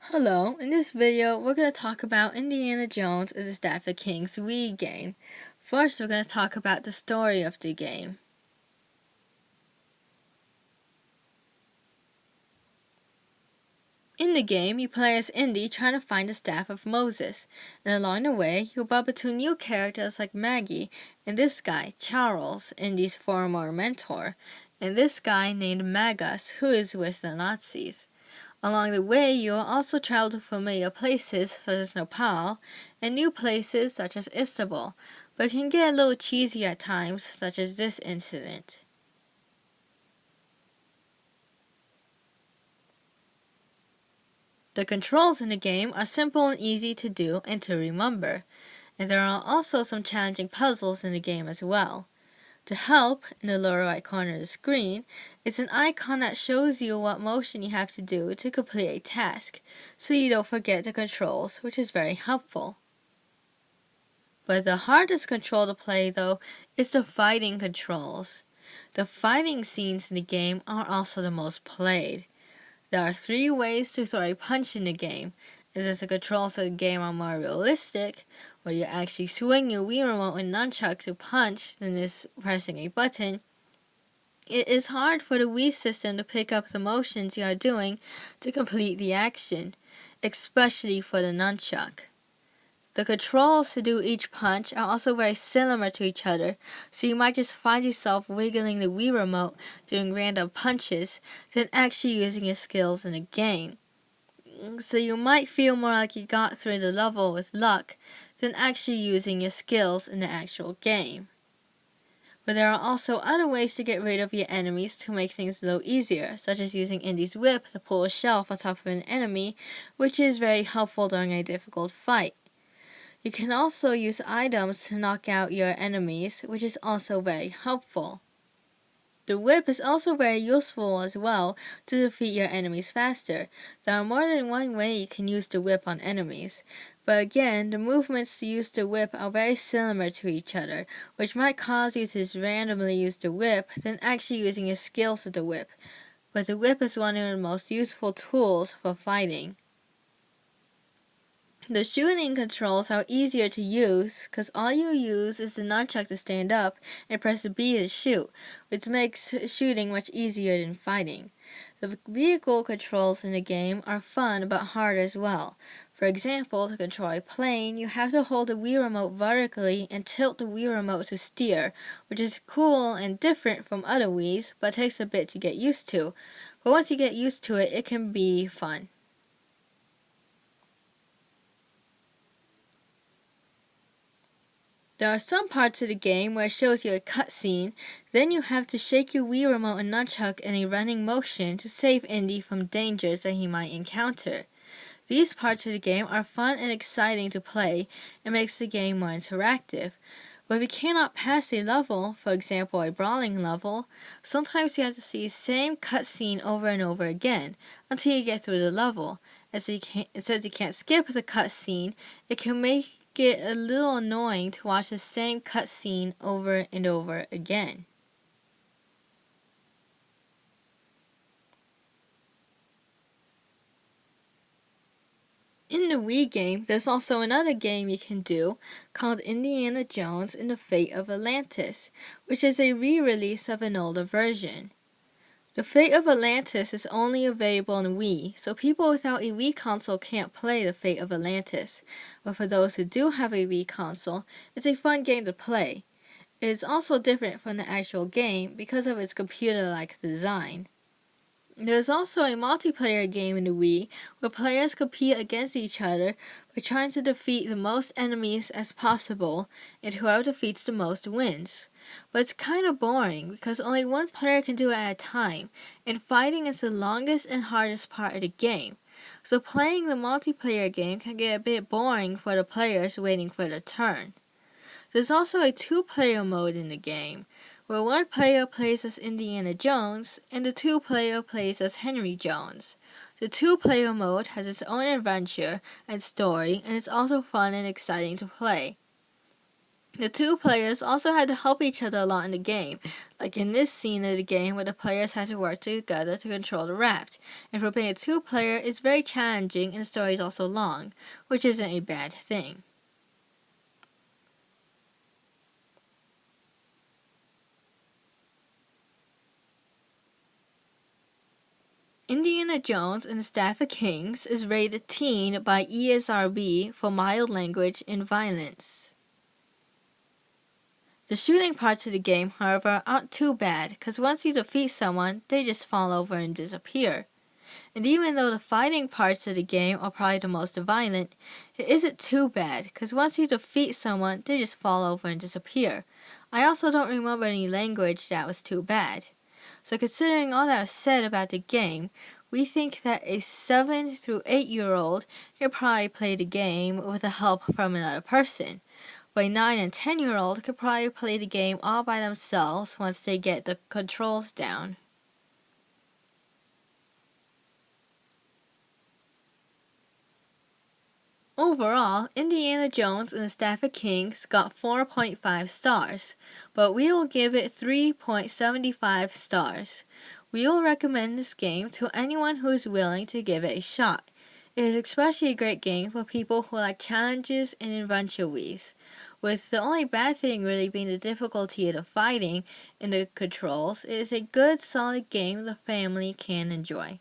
Hello, in this video we're going to talk about Indiana Jones and the Staff of Kings Wii game. First we're going to talk about the story of the game. In the game, you play as Indy trying to find the Staff of Moses, and along the way you'll bump into new characters like Maggie, and this guy, Charles, Indy's former mentor, and this guy named Magus, who is with the Nazis. Along the way, you will also travel to familiar places such as Nepal and new places such as Istanbul, but it can get a little cheesy at times, such as this incident. The controls in the game are simple and easy to do and to remember, and there are also some challenging puzzles in the game as well. To help, in the lower right corner of the screen, is an icon that shows you what motion you have to do to complete a task, so you don't forget the controls, which is very helpful. But the hardest control to play, though, is the fighting controls. The fighting scenes in the game are also the most played. There are 3 ways to throw a punch in the game, as the controls of the game are more realistic, where you actually swing your Wii remote and nunchuck to punch than is pressing a button. It is hard for the Wii system to pick up the motions you are doing to complete the action, especially for the nunchuck. The controls to do each punch are also very similar to each other, so you might just find yourself wiggling the Wii remote doing random punches than actually using your skills in the game. So you might feel more like you got through the level with luck than actually using your skills in the actual game. But there are also other ways to get rid of your enemies to make things a little easier, such as using Indy's whip to pull a shelf on top of an enemy, which is very helpful during a difficult fight. You can also use items to knock out your enemies, which is also very helpful. The whip is also very useful as well to defeat your enemies faster. There are more than one way you can use the whip on enemies, but again, the movements to use the whip are very similar to each other, which might cause you to just randomly use the whip than actually using your skills with the whip. But the whip is one of the most useful tools for fighting. The shooting controls are easier to use because all you use is the nunchuck to stand up and press the B to shoot, which makes shooting much easier than fighting. The vehicle controls in the game are fun but hard as well. For example, to control a plane, you have to hold the Wii remote vertically and tilt the Wii remote to steer, which is cool and different from other Wiis, but takes a bit to get used to. But once you get used to it, it can be fun. There are some parts of the game where it shows you a cutscene, then you have to shake your Wii remote and nunchuck in a running motion to save Indy from dangers that he might encounter. These parts of the game are fun and exciting to play and makes the game more interactive. But if you cannot pass a level, for example a brawling level, sometimes you have to see the same cutscene over and over again until you get through the level. Since you can't skip the cutscene, it can make it a little annoying to watch the same cutscene over and over again. In the Wii game, there's also another game you can do called Indiana Jones and the Fate of Atlantis, which is a re-release of an older version. The Fate of Atlantis is only available on Wii, so people without a Wii console can't play the Fate of Atlantis. But for those who do have a Wii console, it's a fun game to play. It is also different from the actual game because of its computer-like design. There is also a multiplayer game in the Wii where players compete against each other by trying to defeat the most enemies as possible, and whoever defeats the most wins. But it's kind of boring because only one player can do it at a time, and fighting is the longest and hardest part of the game. So playing the multiplayer game can get a bit boring for the players waiting for their turn. There's also a 2-player mode in the game, where one player plays as Indiana Jones and the 2-player plays as Henry Jones. The 2-player mode has its own adventure and story, and it's also fun and exciting to play. The two players also had to help each other a lot in the game, like in this scene of the game where the players had to work together to control the raft. And for being a two-player, it's very challenging and the story is also long, which isn't a bad thing. Indiana Jones and the Staff of Kings is rated teen by ESRB for mild language and violence. The shooting parts of the game, however, aren't too bad, because once you defeat someone, they just fall over and disappear. And even though the fighting parts of the game are probably the most violent, it isn't too bad, because once you defeat someone, they just fall over and disappear. I also don't remember any language that was too bad. So considering all that was said about the game, we think that a 7 through 8-year-old could probably play the game with the help from another person. But a 9 and 10-year-old could probably play the game all by themselves once they get the controls down. Overall, Indiana Jones and the Staff of Kings got 4.5 stars, but we will give it 3.75 stars. We will recommend this game to anyone who is willing to give it a shot. It is especially a great game for people who like challenges and adventure-wise, with the only bad thing really being the difficulty of the fighting and the controls. It is a good, solid game the family can enjoy.